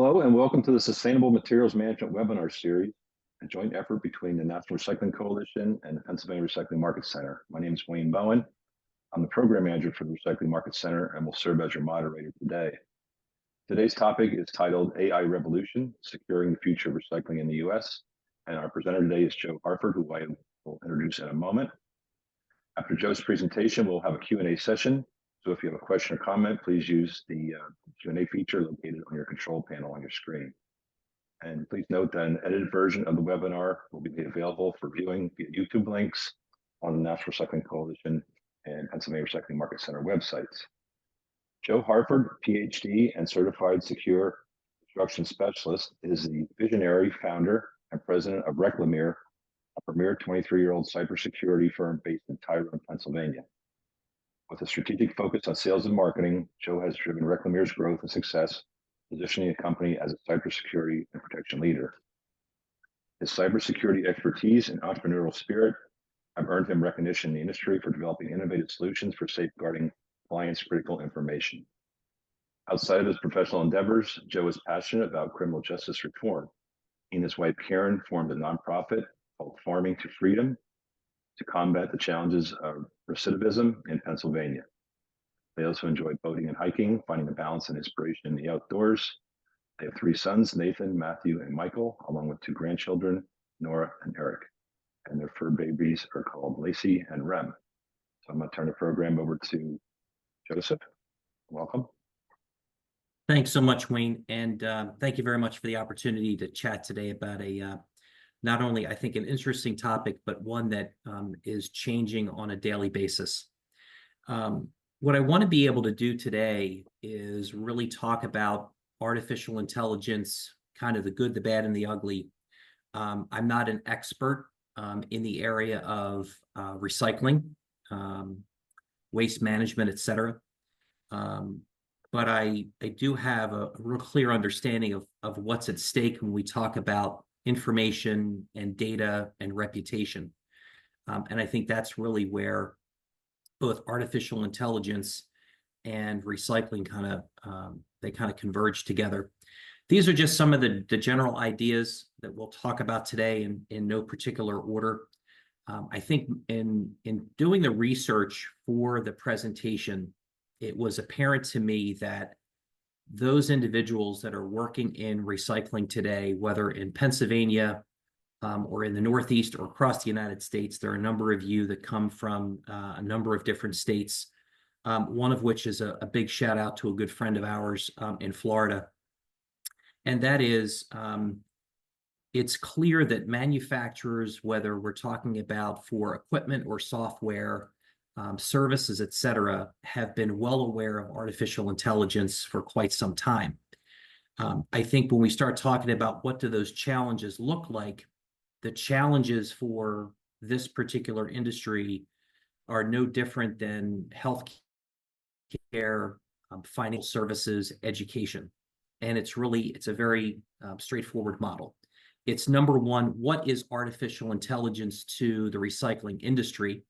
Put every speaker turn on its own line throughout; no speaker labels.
Hello and welcome to the Sustainable Materials Management webinar series, a joint effort between the National Recycling Coalition and the Pennsylvania Recycling Market Center. My name is Wayne Bowen. I'm the program manager for the Recycling Market Center and will serve as your moderator today. Today's topic is titled AI Revolution, Securing the Future of Recycling in the U.S. And our presenter today is Joe Harford, who I will introduce in a moment. After Joe's presentation, we'll have a Q&A session. So if you have a question or comment, please use the Q&A feature located on your control panel on your screen. And please note that an edited version of the webinar will be made available for viewing via YouTube links on the National Recycling Coalition and Pennsylvania Recycling Market Center websites. Joe Harford, Ph.D. and Certified Secure Construction Specialist, is the visionary founder and president of Reclamere, a premier 23-year-old cybersecurity firm based in Tyrone, Pennsylvania. With a strategic focus on sales and marketing, Joe has driven Reclamere's growth and success, positioning the company as a cybersecurity and protection leader. His cybersecurity expertise and entrepreneurial spirit have earned him recognition in the industry for developing innovative solutions for safeguarding clients' critical information. Outside of his professional endeavors, Joe is passionate about criminal justice reform. He and his wife Karen formed a nonprofit called Farming to Freedom to combat the challenges of recidivism in Pennsylvania. They also enjoy boating and hiking, finding a balance and inspiration in the outdoors. They have 3 sons, Nathan, Matthew, and Michael, along with 2 grandchildren, Nora and Eric. And their fur babies are called Lacey and Rem. So I'm going to turn the program over to Joseph. Welcome.
Thanks so much, Wayne. And thank you very much for the opportunity to chat today about a not only, I think, an interesting topic, but one that is changing on a daily basis. What I want to be able to do today is really talk about artificial intelligence, kind of the good, the bad, and the ugly. I'm not an expert in the area of recycling, waste management, et cetera. But I do have a real clear understanding of what's at stake when we talk about information and data and reputation. And I think that's really where both artificial intelligence and recycling kind of converge together. These are just some of the general ideas that we'll talk about today in no particular order. I think in doing the research for the presentation, it was apparent to me that those individuals that are working in recycling today, whether in Pennsylvania or in the Northeast or across the United States, there are a number of you that come from a number of different states, one of which is a big shout out to a good friend of ours in Florida. And that is, it's clear that manufacturers, whether we're talking about for equipment or software, services, et cetera, have been well aware of artificial intelligence for quite some time. I think when we start talking about what do those challenges look like, the challenges for this particular industry are no different than healthcare, financial services, education. And it's a very straightforward model. It's number one, what is artificial intelligence to the recycling industry?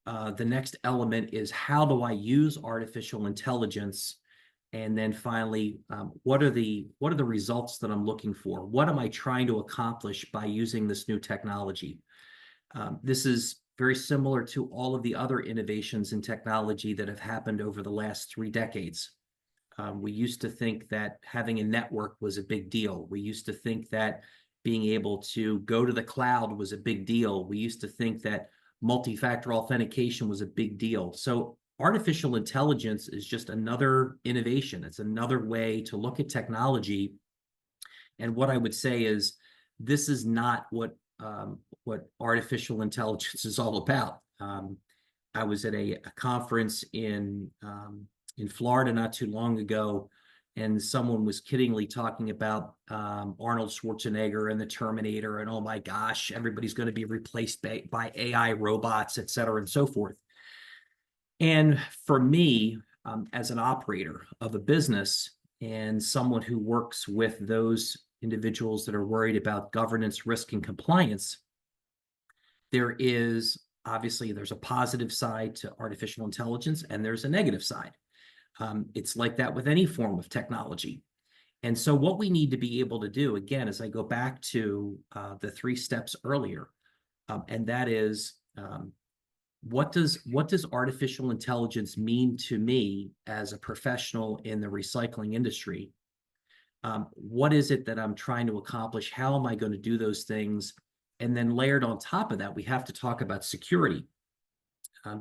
The next element is how do I use artificial intelligence? And then finally, what are the results that I'm looking for? What am I trying to accomplish by using this new technology? This is very similar to all of the other innovations in technology that have happened over the last 3 decades. We used to think that having a network was a big deal. We used to think that being able to go to the cloud was a big deal. We used to think that multi-factor authentication was a big deal. So artificial intelligence is just another innovation. It's another way to look at technology. And what I would say is this is not what artificial intelligence is all about. I was at a conference in Florida not too long ago, and someone was kiddingly talking about Arnold Schwarzenegger and the Terminator, and oh my gosh, everybody's going to be replaced by AI robots, et cetera, and so forth. And for me, as an operator of a business and someone who works with those individuals that are worried about governance, risk, and compliance, there's a positive side to artificial intelligence and there's a negative side. It's like that with any form of technology. And so what we need to be able to do, again, as I go back to the 3 steps earlier, and that is, what does artificial intelligence mean to me as a professional in the recycling industry? What is it that I'm trying to accomplish? How am I going to do those things? And then layered on top of that, we have to talk about security.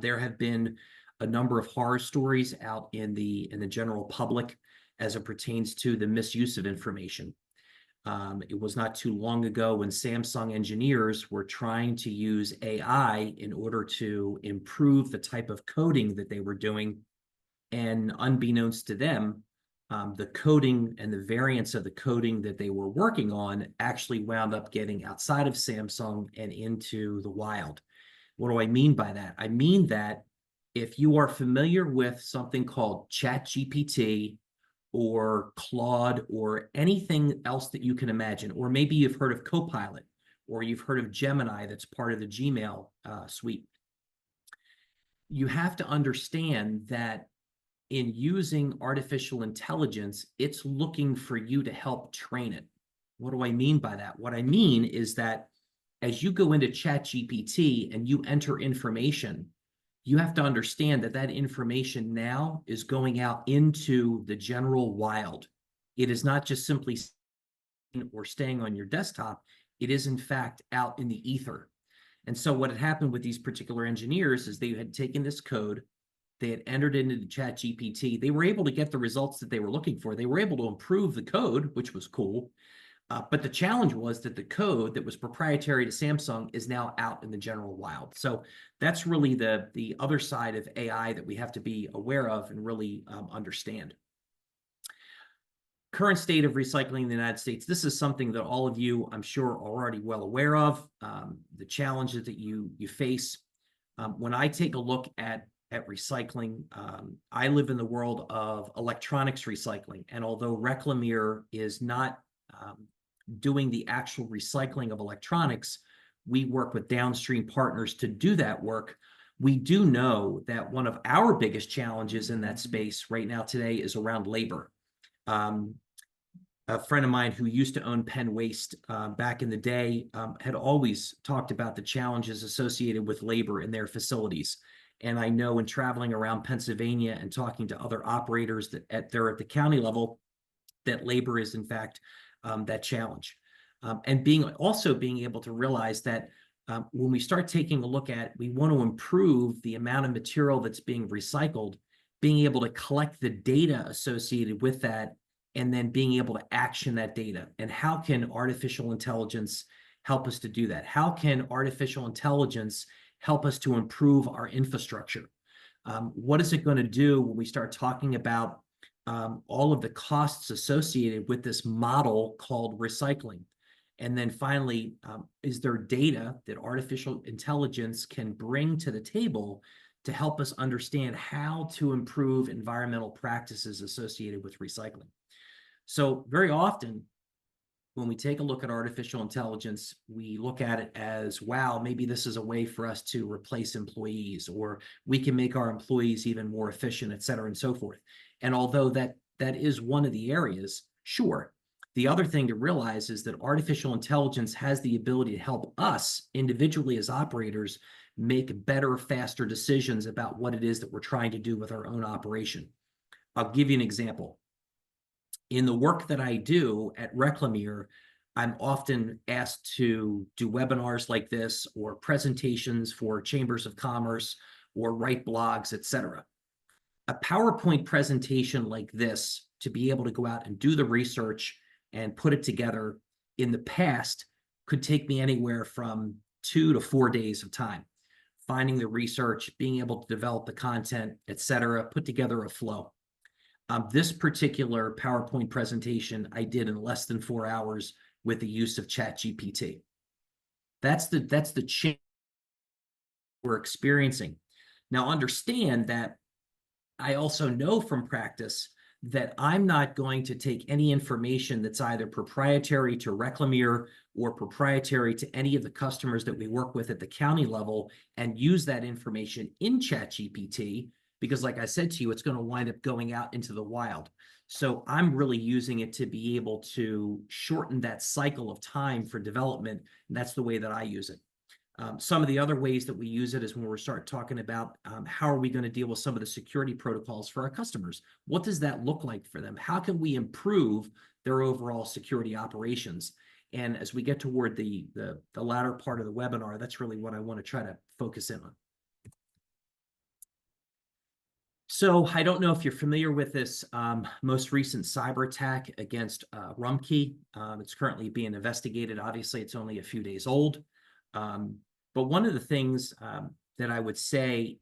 There have been a number of horror stories out in the general public as it pertains to the misuse of information. It was not too long ago when Samsung engineers were trying to use AI in order to improve the type of coding that they were doing. And unbeknownst to them, the coding and the variants of the coding that they were working on actually wound up getting outside of Samsung and into the wild. What do I mean by that? I mean that if you are familiar with something called ChatGPT or Claude or anything else that you can imagine, or maybe you've heard of Copilot, or you've heard of Gemini that's part of the Gmail suite, you have to understand that in using artificial intelligence, it's looking for you to help train it. What do I mean by that? What I mean is that as you go into ChatGPT and you enter information, you have to understand that that information now is going out into the general wild. It is not just simply or staying on your desktop. It is, in fact, out in the ether. And so what had happened with these particular engineers is they had taken this code, they had entered into the ChatGPT. They were able to get the results that they were looking for. They were able to improve the code, which was cool. But the challenge was that the code that was proprietary to Samsung is now out in the general wild. So that's really the other side of AI that we have to be aware of and really understand. Current state of recycling in the United States. This is something that all of you, I'm sure, are already well aware of, the challenges that you face. When I take a look at recycling, I live in the world of electronics recycling. And although Reclamere is not doing the actual recycling of electronics, we work with downstream partners to do that work. We do know that one of our biggest challenges in that space right now today is around labor. A friend of mine who used to own Penn Waste back in the day had always talked about the challenges associated with labor in their facilities. And I know in traveling around Pennsylvania and talking to other operators that they're at the county level, that labor is in fact that challenge. And being able to realize that when we start taking a look at, we want to improve the amount of material that's being recycled, being able to collect the data associated with that, and then being able to action that data. And how can artificial intelligence help us to do that? How can artificial intelligence help us to improve our infrastructure? What is it going to do when we start talking about all of the costs associated with this model called recycling? And then finally, is there data that artificial intelligence can bring to the table to help us understand how to improve environmental practices associated with recycling? So very often, when we take a look at artificial intelligence, we look at it as, wow, maybe this is a way for us to replace employees, or we can make our employees even more efficient, et cetera, and so forth. And although that is one of the areas, sure, the other thing to realize is that artificial intelligence has the ability to help us individually as operators make better, faster decisions about what it is that we're trying to do with our own operation. I'll give you an example. In the work that I do at Reclamere, I'm often asked to do webinars like this or presentations for chambers of commerce or write blogs, et cetera. A PowerPoint presentation like this, to be able to go out and do the research and put it together in the past, could take me anywhere from 2 to 4 days of time. Finding the research, being able to develop the content, et cetera, put together a flow. This particular PowerPoint presentation I did in less than 4 hours with the use of ChatGPT. That's the change we're experiencing. Now understand that I also know from practice that I'm not going to take any information that's either proprietary to Reclamere or proprietary to any of the customers that we work with at the county level and use that information in ChatGPT, because like I said to you, it's going to wind up going out into the wild. So I'm really using it to be able to shorten that cycle of time for development, and that's the way that I use it. Some of the other ways that we use it is when we start talking about how are we going to deal with some of the security protocols for our customers? What does that look like for them? How can we improve their overall security operations? And as we get toward the latter part of the webinar, that's really what I want to try to focus in on. So I don't know if you're familiar with this most recent cyber attack against RMC. It's currently being investigated. Obviously, it's only a few days old. But one of the things that I would say,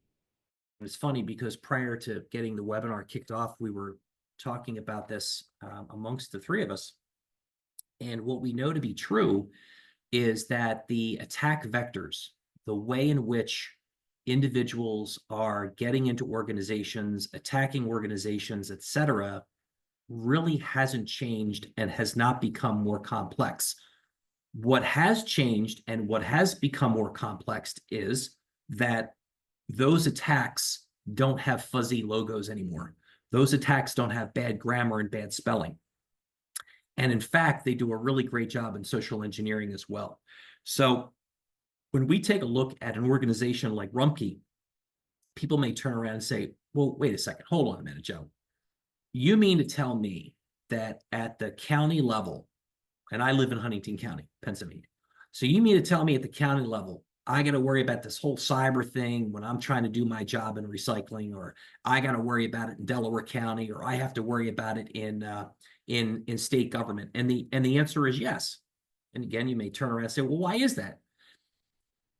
it's funny because prior to getting the webinar kicked off, we were talking about this amongst the three of us. And what we know to be true is that the attack vectors, the way in which individuals are getting into organizations, attacking organizations, et cetera, really hasn't changed and has not become more complex. What has changed and what has become more complex is that those attacks don't have fuzzy logos anymore. Those attacks don't have bad grammar and bad spelling. And in fact, they do a really great job in social engineering as well. So when we take a look at an organization like RMC, people may turn around and say, well, wait a second, hold on a minute, Joe. You mean to tell me that at the county level, and I live in Huntington County, Pennsylvania, so you mean to tell me at the county level, I got to worry about this whole cyber thing when I'm trying to do my job in recycling, or I got to worry about it in Delaware County, or I have to worry about it in state government? And the answer is yes. And again, you may turn around and say, well, why is that?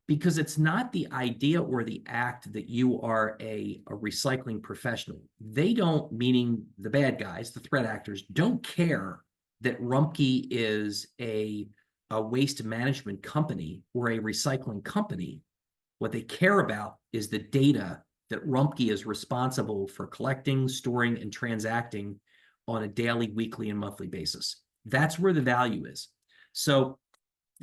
Because it's not the idea or the act that you are a recycling professional. They don't, meaning the bad guys, the threat actors, don't care that RMC is a waste management company or a recycling company. What they care about is the data that RMC is responsible for collecting, storing, and transacting on a daily, weekly, and monthly basis. That's where the value is. So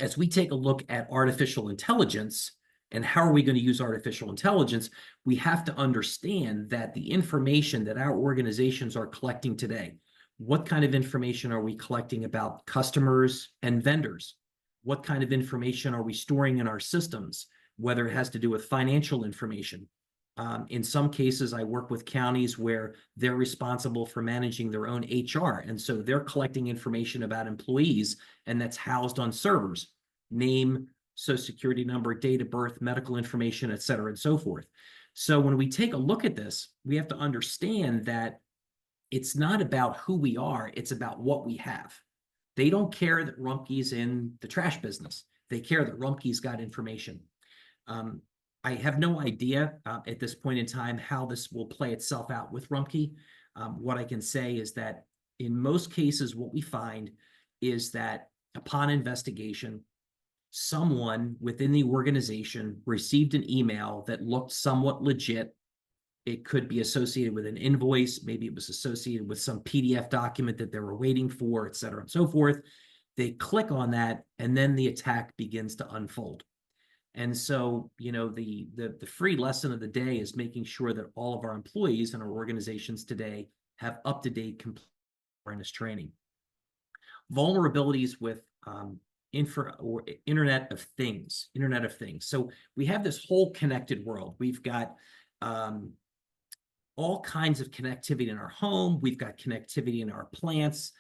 as we take a look at artificial intelligence and how are we going to use artificial intelligence, we have to understand that the information that our organizations are collecting today, what kind of information are we collecting about customers and vendors? What kind of information are we storing in our systems, whether it has to do with financial information? In some cases, I work with counties where they're responsible for managing their own HR. And so they're collecting information about employees, and that's housed on servers: name, social security number, date of birth, medical information, et cetera, and so forth. So when we take a look at this, we have to understand that it's not about who we are, it's about what we have. They don't care that RMC's in the trash business. They care that RMC's got information. I have no idea at this point in time how this will play itself out with RMC. What I can say is that in most cases, what we find is that upon investigation, someone within the organization received an email that looked somewhat legit. It could be associated with an invoice. Maybe it was associated with some PDF document that they were waiting for, et cetera, and so forth. They click on that, and then the attack begins to unfold. And so, you know, the free lesson of the day is making sure that all of our employees and our organizations today have up-to-date compliance awareness training. Vulnerabilities with Internet of Things. So we have this whole connected world. We've got all kinds of connectivity in our home. We've got connectivity in our plants.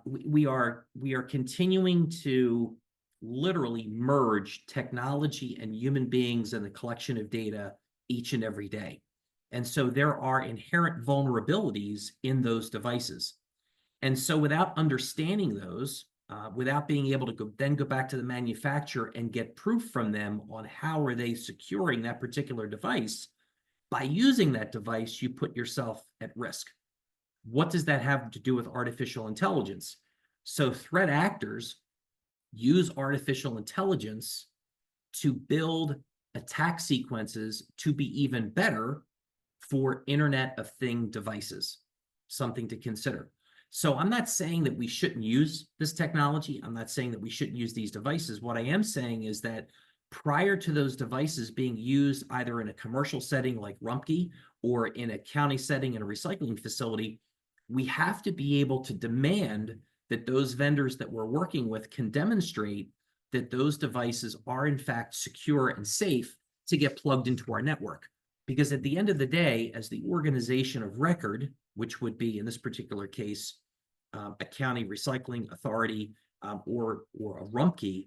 We are continuing to literally merge technology and human beings and the collection of data each and every day. And so there are inherent vulnerabilities in those devices. And so without understanding those, without being able to then go back to the manufacturer and get proof from them on how are they securing that particular device, by using that device, you put yourself at risk. What does that have to do with artificial intelligence? So threat actors use artificial intelligence to build attack sequences to be even better for Internet of Thing devices, something to consider. So I'm not saying that we shouldn't use this technology. I'm not saying that we shouldn't use these devices. What I am saying is that prior to those devices being used either in a commercial setting like RMC or in a county setting in a recycling facility, we have to be able to demand that those vendors that we're working with can demonstrate that those devices are in fact secure and safe to get plugged into our network. Because at the end of the day, as the organization of record, which would be in this particular case, a county recycling authority or a RMC,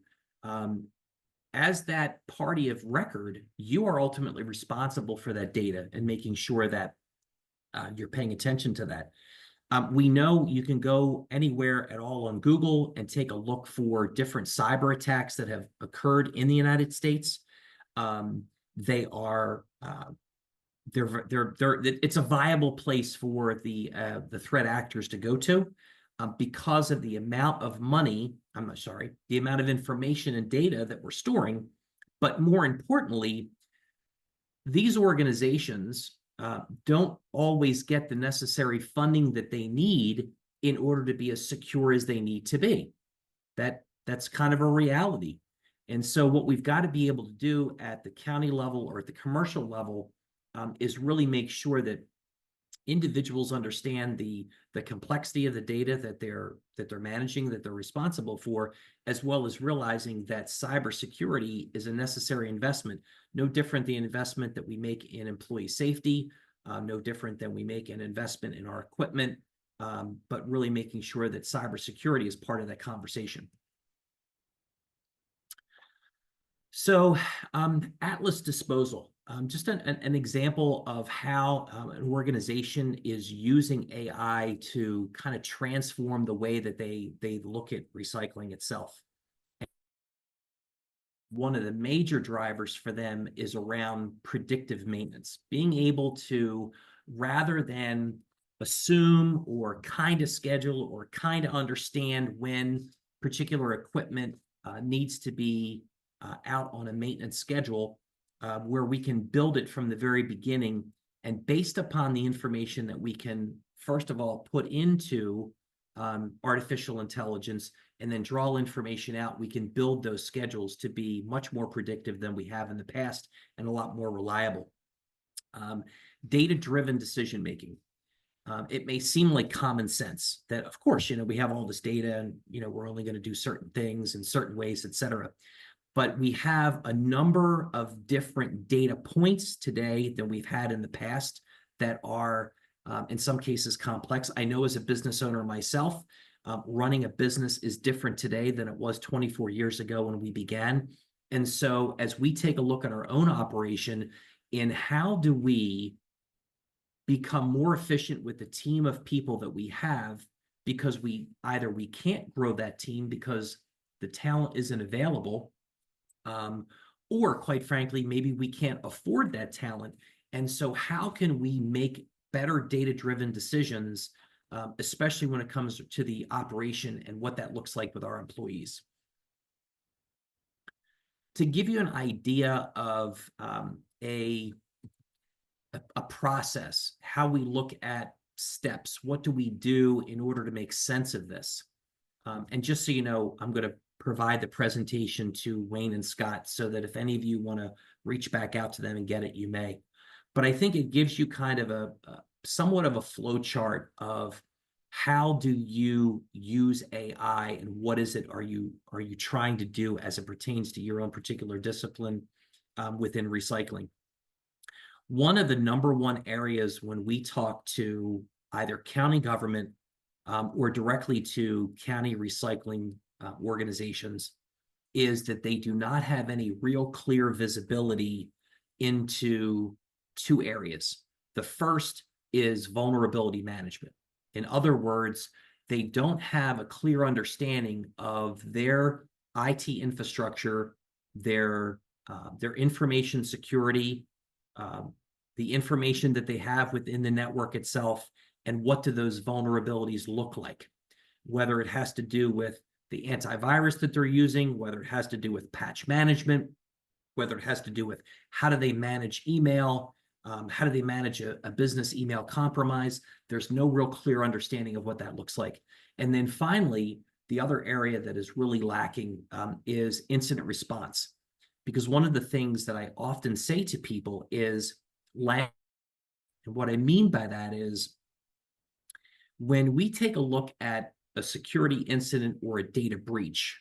as that party of record, you are ultimately responsible for that data and making sure that you're paying attention to that. We know you can go anywhere at all on Google and take a look for different cyber attacks that have occurred in the United States. They are it's a viable place for the threat actors to go to because of the amount of money, the amount of information and data that we're storing. But more importantly, these organizations don't always get the necessary funding that they need in order to be as secure as they need to be. That's kind of a reality. And so what we've got to be able to do at the county level or at the commercial level is really make sure that individuals understand the complexity of the data that they're managing, that they're responsible for, as well as realizing that cybersecurity is a necessary investment, no different than the investment that we make in employee safety, no different than we make an investment in our equipment, but really making sure that cybersecurity is part of that conversation. So Atlas Disposal, just an example of how an organization is using AI to kind of transform the way that they look at recycling itself. One of the major drivers for them is around predictive maintenance, being able to, rather than assume or kind of schedule or kind of understand when particular equipment needs to be out on a maintenance schedule, where we can build it from the very beginning, and based upon the information that we can, first of all, put into artificial intelligence and then draw information out, we can build those schedules to be much more predictive than we have in the past and a lot more reliable. Data-driven decision-making. It may seem like common sense that, of course, we have all this data and, we're only going to do certain things in certain ways, et cetera. But we have a number of different data points today than we've had in the past that are, in some cases, complex. I know as a business owner myself, running a business is different today than it was 24 years ago when we began. And so as we take a look at our own operation in how do we become more efficient with the team of people that we have, because either we can't grow that team because the talent isn't available, or quite frankly, maybe we can't afford that talent. And so how can we make better data-driven decisions, especially when it comes to the operation and what that looks like with our employees? To give you an idea of a process, how we look at steps, what do we do in order to make sense of this? And just so you know, I'm going to provide the presentation to Wayne and Scott so that if any of you want to reach back out to them and get it, you may. But I think it gives you kind of a somewhat of a flow chart of how do you use AI and what is it are you trying to do as it pertains to your own particular discipline within recycling. One of the number one areas when we talk to either county government or directly to county recycling organizations is that they do not have any real clear visibility into two areas. The first is vulnerability management. In other words, they don't have a clear understanding of their IT infrastructure, their information security, the information that they have within the network itself, and what do those vulnerabilities look like, whether it has to do with the antivirus that they're using, whether it has to do with patch management, whether it has to do with how do they manage email, how do they manage a business email compromise. There's no real clear understanding of what that looks like. And then finally, the other area that is really lacking is incident response. Because one of the things that I often say to people is, and what I mean by that is, When we take a look at a security incident or a data breach,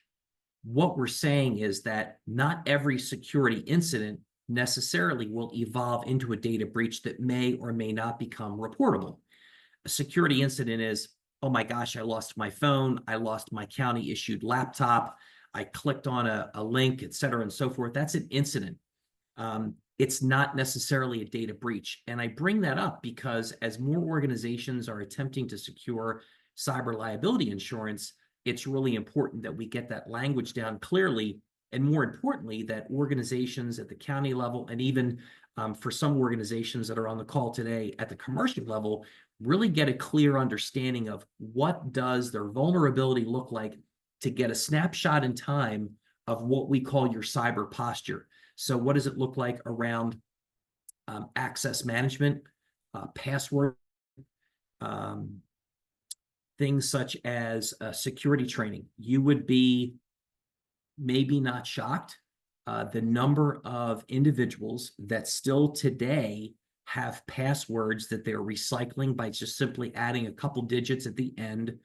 what we're saying is that not every security incident necessarily will evolve into a data breach that may or may not become reportable. A security incident is, oh my gosh, I lost my phone, I lost my county issued laptop, I clicked on a link, et cetera, and so forth. That's an incident. It's not necessarily a data breach. And I bring that up because as more organizations are attempting to secure cyber liability insurance, it's really important that we get that language down clearly. And more importantly, that organizations at the county level, and even for some organizations that are on the call today at the commercial level, really get a clear understanding of what does their vulnerability look like, to get a snapshot in time of what we call your cyber posture. So what does it look like around access management, password, things such as security training? You would be maybe not shocked the number of individuals that still today have passwords that they're recycling by just simply adding a couple digits at the end,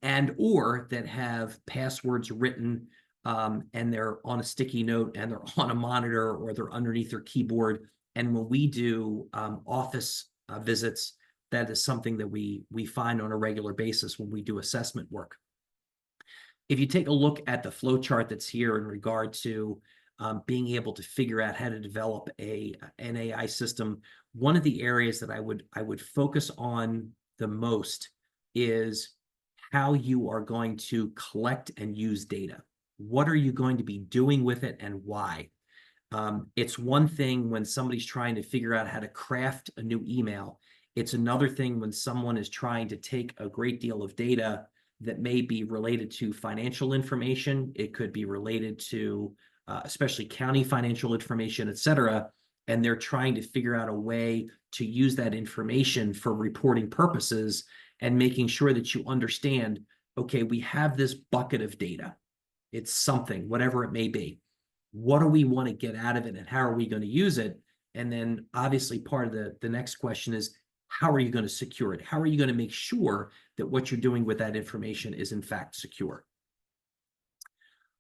and or that have passwords written and they're on a sticky note and they're on a monitor or they're underneath their keyboard. And when we do office visits, that is something that we find on a regular basis when we do assessment work. If you take a look at the flow chart that's here in regard to being able to figure out how to develop an AI system, one of the areas that I would focus on the most is how you are going to collect and use data. What are you going to be doing with it and why? It's one thing when somebody's trying to figure out how to craft a new email. It's another thing when someone is trying to take a great deal of data that may be related to financial information. It could be related to especially county financial information, et cetera. And they're trying to figure out a way to use that information for reporting purposes and making sure that you understand, okay, we have this bucket of data. It's something, whatever it may be. What do we want to get out of it and how are we going to use it? And then obviously part of the next question is, how are you going to secure it? How are you going to make sure that what you're doing with that information is in fact secure?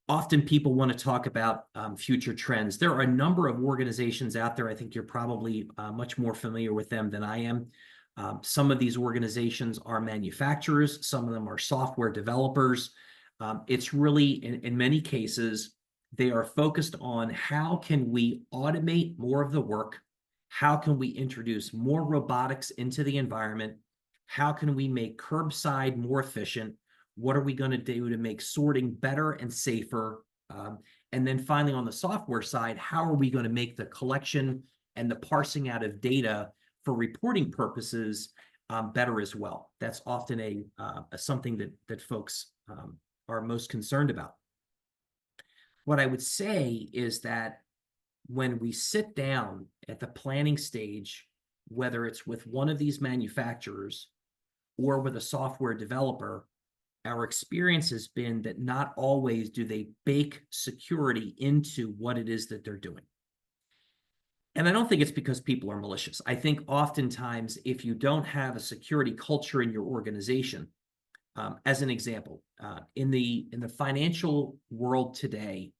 Often people want to talk about future trends. There are a number of organizations out there. I think you're probably much more familiar with them than I am. Some of these organizations are manufacturers. Some of them are software developers. It's really, in many cases, they are focused on how can we automate more of the work? How can we introduce more robotics into the environment? How can we make curbside more efficient? What are we going to do to make sorting better and safer? And then finally, on the software side, how are we going to make the collection and the parsing out of data for reporting purposes better as well? That's often a something that folks are most concerned about. What I would say is that when we sit down at the planning stage, whether it's with one of these manufacturers or with a software developer, our experience has been that not always do they bake security into what it is that they're doing. And I don't think it's because people are malicious. I think oftentimes if you don't have a security culture in your organization, as an example, in the financial world today,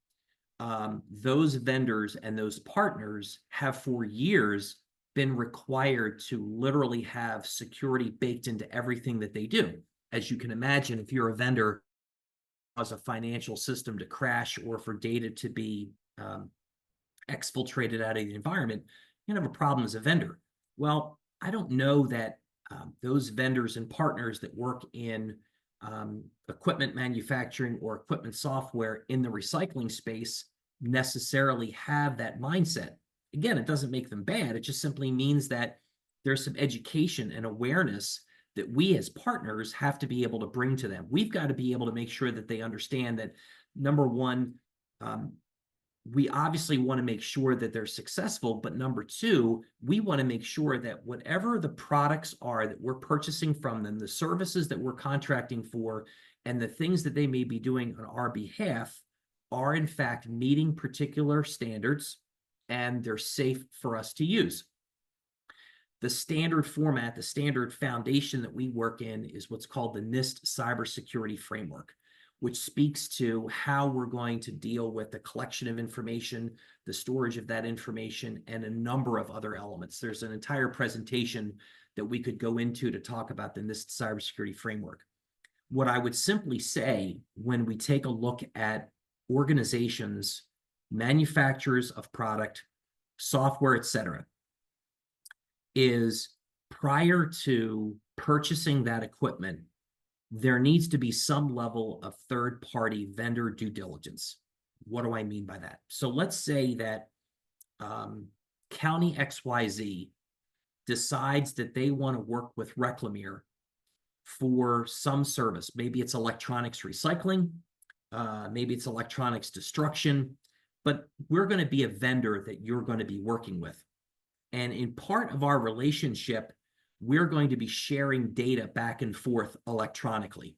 those vendors and those partners have for years been required to literally have security baked into everything that they do. As you can imagine, if you're a vendor as a financial system to crash or for data to be exfiltrated out of the environment, you're going to have a problem as a vendor. Well, I don't know that those vendors and partners that work in equipment manufacturing or equipment software in the recycling space necessarily have that mindset. Again, it doesn't make them bad. It just simply means that there's some education and awareness that we as partners have to be able to bring to them. We've got to be able to make sure that they understand that, number one, we obviously want to make sure that they're successful, but number two, we want to make sure that whatever the products are that we're purchasing from them, the services that we're contracting for, and the things that they may be doing on our behalf are in fact meeting particular standards and they're safe for us to use. The standard format, the standard foundation that we work in is what's called the NIST cybersecurity framework, which speaks to how we're going to deal with the collection of information, the storage of that information, and a number of other elements. There's an entire presentation that we could go into to talk about the NIST cybersecurity framework. What I would simply say when we take a look at organizations, manufacturers of product, software, et cetera, is prior to purchasing that equipment, there needs to be some level of third-party vendor due diligence. What do I mean by that? So let's say that County XYZ decides that they want to work with Reclamere for some service. Maybe it's electronics recycling, maybe it's electronics destruction, but we're going to be a vendor that you're going to be working with. And in part of our relationship, we're going to be sharing data back and forth electronically.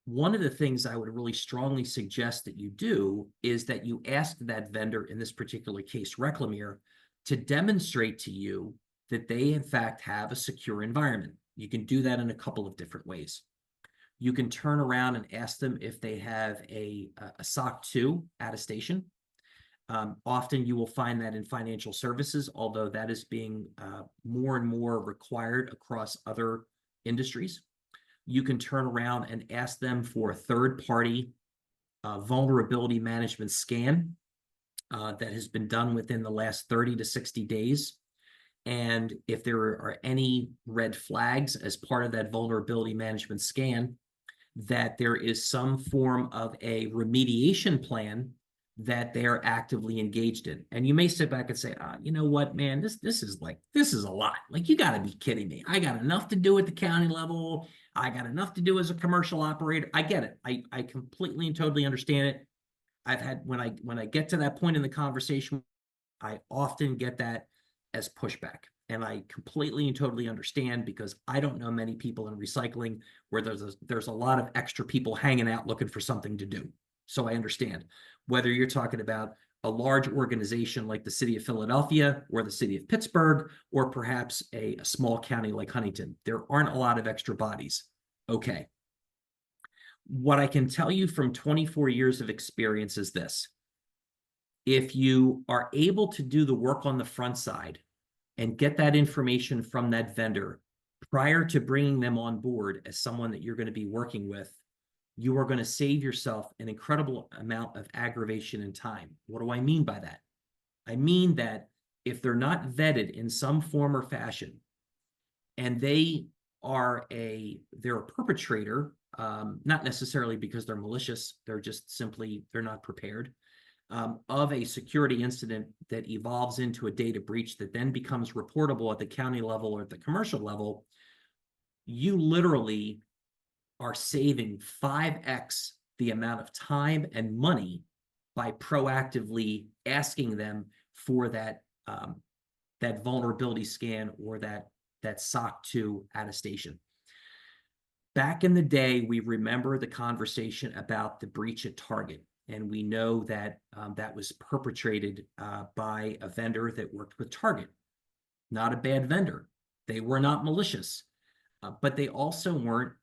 One of the things I would really strongly suggest that you do is that you ask that vendor, in this particular case, Reclamere, to demonstrate to you that they, in fact, have a secure environment. You can do that in a couple of different ways. You can turn around and ask them if they have a SOC 2 attestation. Often you will find that in financial services, although that is being more and more required across other industries. You can turn around and ask them for a third-party vulnerability management scan that has been done within the last 30 to 60 days. And if there are any red flags as part of that vulnerability management scan, that there is some form of a remediation plan that they're actively engaged in. And you may sit back and say, you know what, man, this is a lot. Like, you got to be kidding me. I got enough to do at the county level. I got enough to do as a commercial operator. I get it. I completely and totally understand it. I've had, when I get to that point in the conversation, I often get that as pushback. And I completely and totally understand, because I don't know many people in recycling where there's a lot of extra people hanging out looking for something to do. So I understand. Whether you're talking about a large organization like the city of Philadelphia or the city of Pittsburgh, or perhaps a small county like Huntington, there aren't a lot of extra bodies. Okay. What I can tell you from 24 years of experience is this. If you are able to do the work on the front side and get that information from that vendor prior to bringing them on board as someone that you're going to be working with, you are going to save yourself an incredible amount of aggravation and time. What do I mean by that? I mean that if they're not vetted in some form or fashion, and they're a perpetrator, not necessarily because they're malicious, they're just simply, they're not prepared, of a security incident that evolves into a data breach that then becomes reportable at the county level or at the commercial level, you literally are saving 5x the amount of time and money by proactively asking them for that vulnerability scan or that SOC 2 attestation. Back in the day, we remember the conversation about the breach at Target, and we know that that was perpetrated by a vendor that worked with Target. Not a bad vendor. They were not malicious, but they also weren't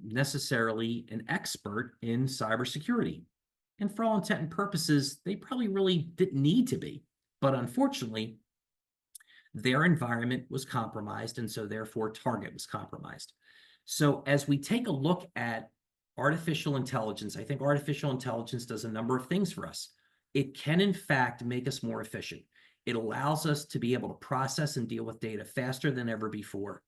necessarily an expert in cybersecurity. And for all intent and purposes, they probably really didn't need to be. But unfortunately, their environment was compromised, and so therefore Target was compromised. So as we take a look at artificial intelligence, I think artificial intelligence does a number of things for us. It can, in fact, make us more efficient. It allows us to be able to process and deal with data faster than ever before.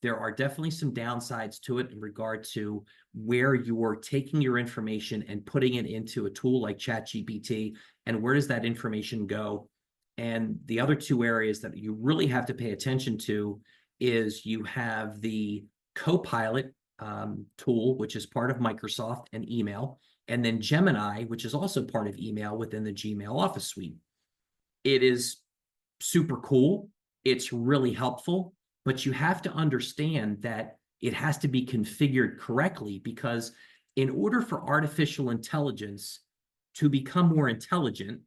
There are definitely some downsides to it in regard to where you're taking your information and putting it into a tool like ChatGPT, and where does that information go? And the other two areas that you really have to pay attention to is you have the Copilot tool, which is part of Microsoft and email, and then Gemini, which is also part of email within the Gmail Office suite. It is super cool. It's really helpful. But you have to understand that it has to be configured correctly, because in order for artificial intelligence to become more intelligent,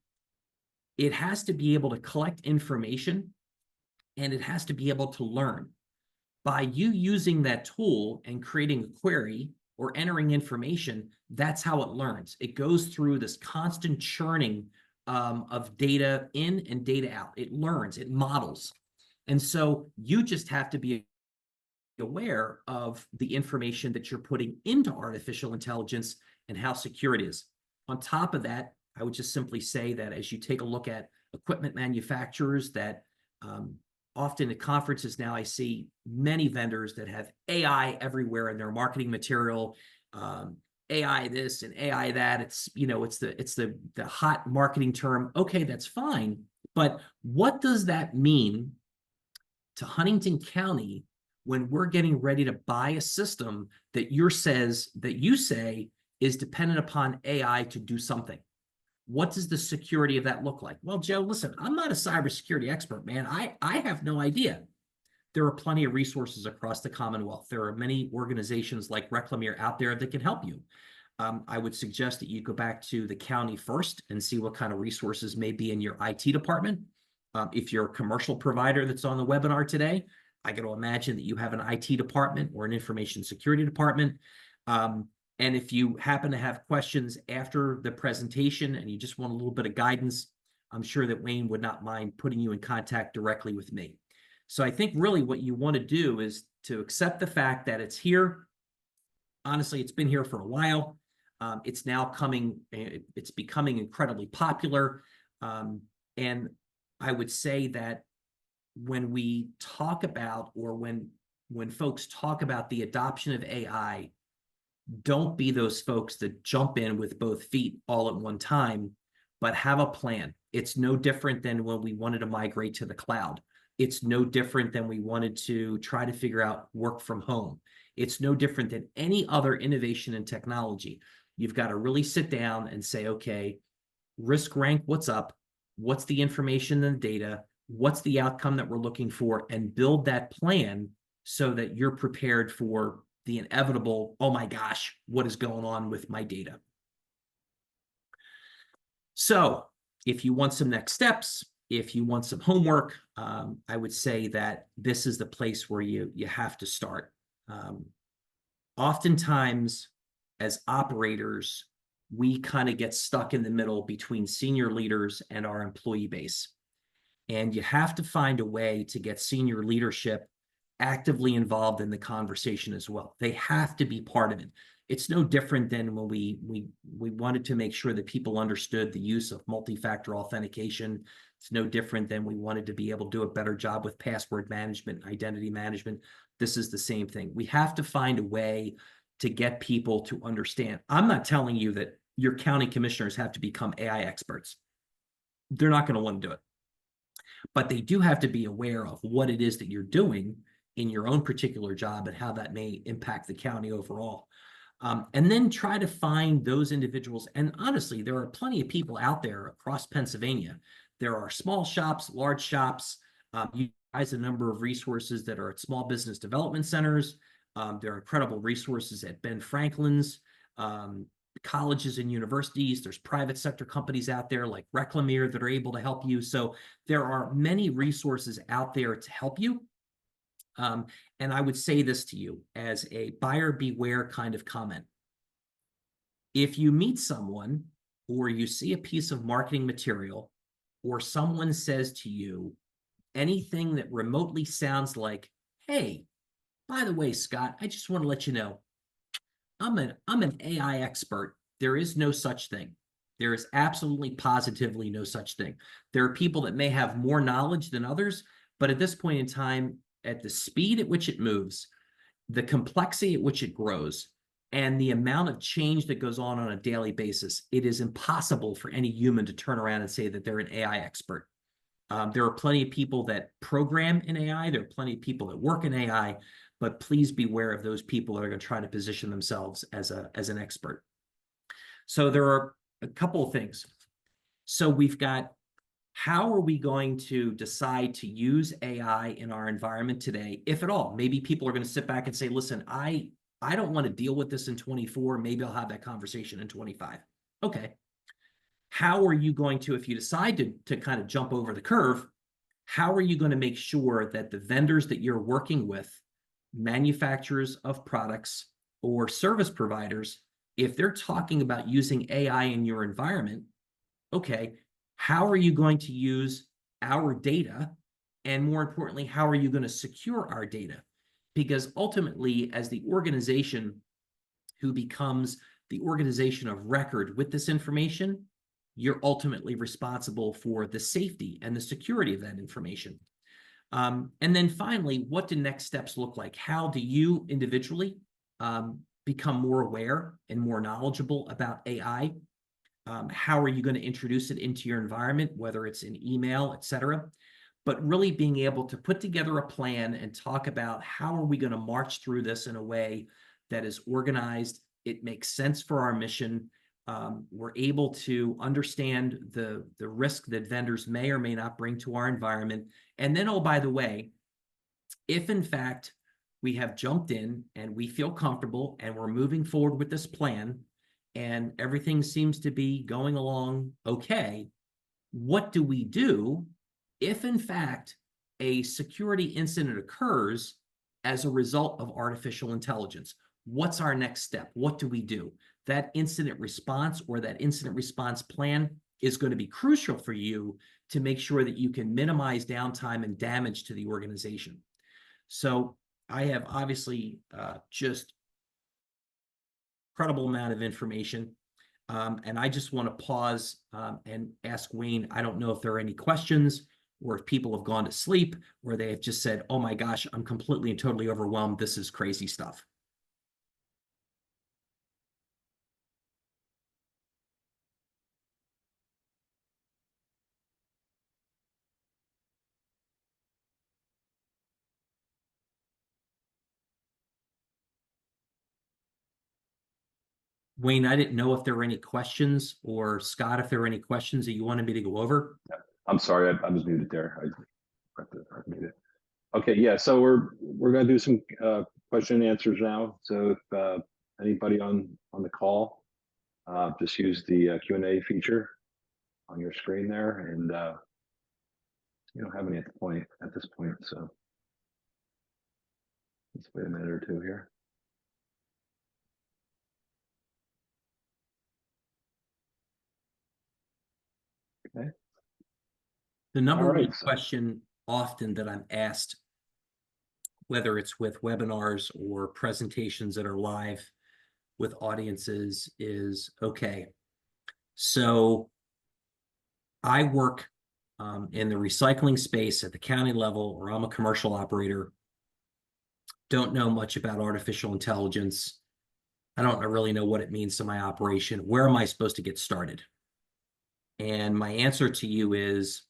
it has to be able to collect information and it has to be able to learn. By you using that tool and creating a query or entering information, that's how it learns. It goes through this constant churning of data in and data out. It learns, it models. And so you just have to be aware of the information that you're putting into artificial intelligence and how secure it is. On top of that, I would just simply say that as you take a look at equipment manufacturers that often at conferences now, I see many vendors that have AI everywhere in their marketing material, AI this and AI that. It's, you know, it's the hot marketing term. Okay, that's fine. But what does that mean to Huntington County when we're getting ready to buy a system that you say is dependent upon AI to do something? What does the security of that look like? Well, Joe, listen, I'm not a cybersecurity expert, man. I have no idea. There are plenty of resources across the Commonwealth. There are many organizations like Reclamere out there that can help you. I would suggest that you go back to the county first and see what kind of resources may be in your IT department. If you're a commercial provider that's on the webinar today, I got to imagine that you have an IT department or an information security department. And if you happen to have questions after the presentation and you just want a little bit of guidance, I'm sure that Wayne would not mind putting you in contact directly with me. So I think really what you want to do is to accept the fact that it's here. Honestly, it's been here for a while. It's now it's becoming incredibly popular. And I would say that when we talk about, or when folks talk about the adoption of AI, don't be those folks that jump in with both feet all at one time, but have a plan. It's no different than when we wanted to migrate to the cloud. It's no different than we wanted to try to figure out work from home. It's no different than any other innovation in technology. You've got to really sit down and say, okay, risk rank what's up, what's the information and the data, what's the outcome that we're looking for, and build that plan so that you're prepared for the inevitable, oh my gosh, what is going on with my data? So if you want some next steps, if you want some homework, I would say that this is the place where you have to start. Oftentimes, as operators, we kind of get stuck in the middle between senior leaders and our employee base. And you have to find a way to get senior leadership actively involved in the conversation as well. They have to be part of it. It's no different than when we wanted to make sure that people understood the use of multi-factor authentication. It's no different than we wanted to be able to do a better job with password management, identity management. This is the same thing. We have to find a way to get people to understand. I'm not telling you that your county commissioners have to become AI experts. They're not going to want to do it. But they do have to be aware of what it is that you're doing in your own particular job and how that may impact the county overall. And then try to find those individuals. And honestly, there are plenty of people out there across Pennsylvania. There are small shops, large shops. You guys have a number of resources that are at small business development centers. There are incredible resources at Ben Franklin's, colleges and universities. There's private sector companies out there like Reclamere that are able to help you. So there are many resources out there to help you. And I would say this to you as a buyer beware kind of comment. If you meet someone or you see a piece of marketing material or someone says to you anything that remotely sounds like, hey, by the way, Scott, I just want to let you know, I'm an AI expert. There is no such thing. There is absolutely positively no such thing. There are people that may have more knowledge than others, but at this point in time, at the speed at which it moves, the complexity at which it grows, and the amount of change that goes on a daily basis, it is impossible for any human to turn around and say that they're an AI expert. There are plenty of people that program in AI. There are plenty of people that work in AI, but please beware of those people that are going to try to position themselves as an expert. So there are a couple of things. So we've got, how are we going to decide to use AI in our environment today, if at all? Maybe people are going to sit back and say, listen, I don't want to deal with this in 24. Maybe I'll have that conversation in 25. Okay. How are you going to, if you decide to kind of jump over the curve, how are you going to make sure that the vendors that you're working with, manufacturers of products or service providers, if they're talking about using AI in your environment, okay, how are you going to use our data? And more importantly, how are you going to secure our data? Because ultimately, as the organization who becomes the organization of record with this information, you're ultimately responsible for the safety and the security of that information. And then finally, what do next steps look like? How do you individually become more aware and more knowledgeable about AI? How are you going to introduce it into your environment, whether it's in email, et cetera? But really being able to put together a plan and talk about how are we going to march through this in a way that is organized, it makes sense for our mission, we're able to understand the risk that vendors may or may not bring to our environment. And then, oh, by the way, if in fact we have jumped in and we feel comfortable and we're moving forward with this plan and everything seems to be going along okay, what do we do if in fact a security incident occurs as a result of artificial intelligence? What's our next step? What do we do? That incident response or that incident response plan is going to be crucial for you to make sure that you can minimize downtime and damage to the organization. So I have obviously just incredible amount of information. And I just want to pause and ask Wayne, I don't know if there are any questions or if people have gone to sleep or they have just said, oh my gosh, I'm completely and totally overwhelmed. This is crazy stuff. Wayne, I didn't know if there were any questions, or Scott, if there were any questions that you wanted me to go over.
I'm sorry, I was muted there. I have to mute it. Okay, yeah. So we're going to do some question and answers now. So if anybody on the call, just use the Q&A feature on your screen there, and you don't have any at this point. So let's wait a minute or two here. Okay.
The number
All right,
one question often that I'm asked, whether it's with webinars or presentations that are live with audiences, is, okay, so I work in the recycling space at the county level, or I'm a commercial operator, don't know much about artificial intelligence. I don't really know what it means to my operation. Where am I supposed to get started? And my answer to you is,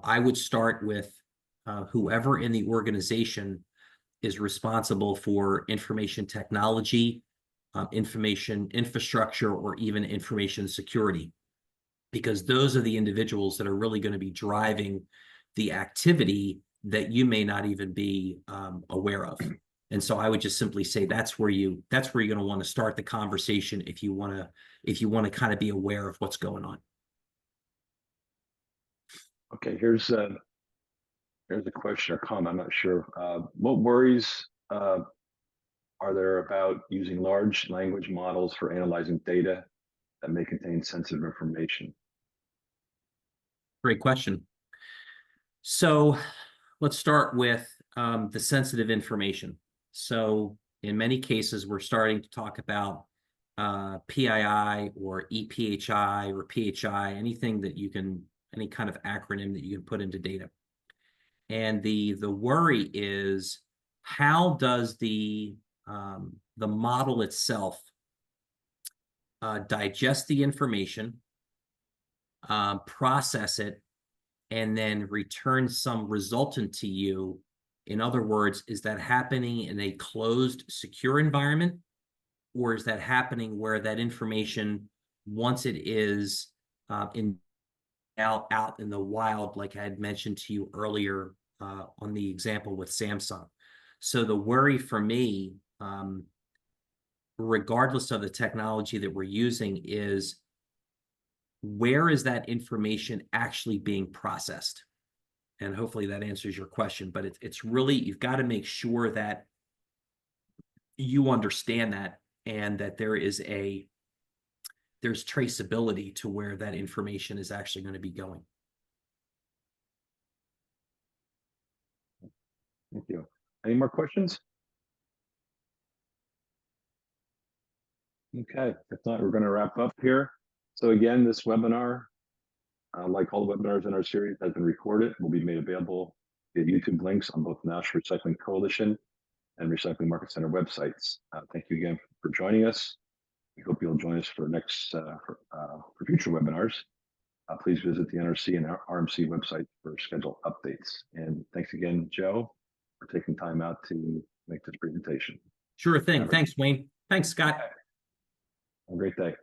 I would start with whoever in the organization is responsible for information technology, information infrastructure, or even information security, because those are the individuals that are really going to be driving the activity that you may not even be aware of. And so I would just simply say that's where you're going to want to start the conversation if you want to kind of be aware of what's going on.
Okay, here's a question or comment. I'm not sure. What worries are there about using large language models for analyzing data that may contain sensitive information?
Great question. So let's start with the sensitive information. So in many cases, we're starting to talk about PII or EPHI or PHI, anything that you can, any kind of acronym that you can put into data. And the worry is, how does the model itself digest the information, process it, and then return some resultant to you? In other words, is that happening in a closed, secure environment, or is that happening where that information, once it is out in the wild, like I had mentioned to you earlier on the example with Samsung? So the worry for me, regardless of the technology that we're using, is where is that information actually being processed? And hopefully that answers your question, but it's really, you've got to make sure that you understand that, and that there's traceability to where that information is actually going to be going.
Thank you. Any more questions? Okay, if not, we're going to wrap up here. So again, this webinar, like all the webinars in our series, has been recorded, will be made available via YouTube links on both the National Recycling Coalition and Recycling Market Center websites. Thank you again for joining us. We hope you'll join us for future webinars. Please visit the NRC and RMC website for schedule updates. And thanks again, Joe, for taking time out to make this presentation.
Sure thing. Thanks, Wayne. Thanks, Scott.
Have a great day.